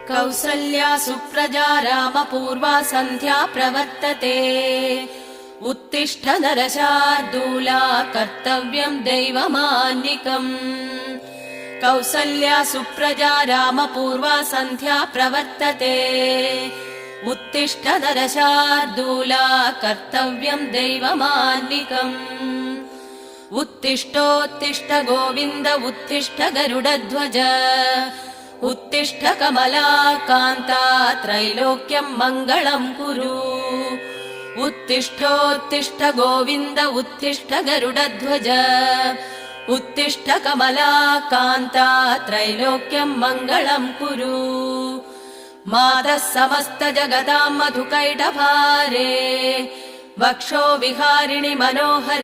कौसल्या सुप्रजा रामपूर्वा सन्ध्या प्रवर्तते उत्तिष्ठ नरशार्दूला कर्तव्यं दैवमान्निकम् कौसल्या सुप्रजा रामपूर्वा सन्ध्या प्रवर्तते उत्तिष्ठ नरशार्दूला कर्तव्यं दैवमान्निकम् उत्तिष्ठोत्तिष्ठ गोविन्द उत्तिष्ठ गरुडध्वज उत्तिष्ठ कमलाकान्ता त्रैलोक्यं मङ्गलं कुरु उत्तिष्ठोत्तिष्ठ गोविन्द उत्तिष्ठ गरुडध्वज उत्तिष्ठ कमलाकान्ता त्रैलोक्यं मङ्गलं कुरु मातः समस्त जगतां मधुकैटभारे वक्षो विहारिणि मनोहरे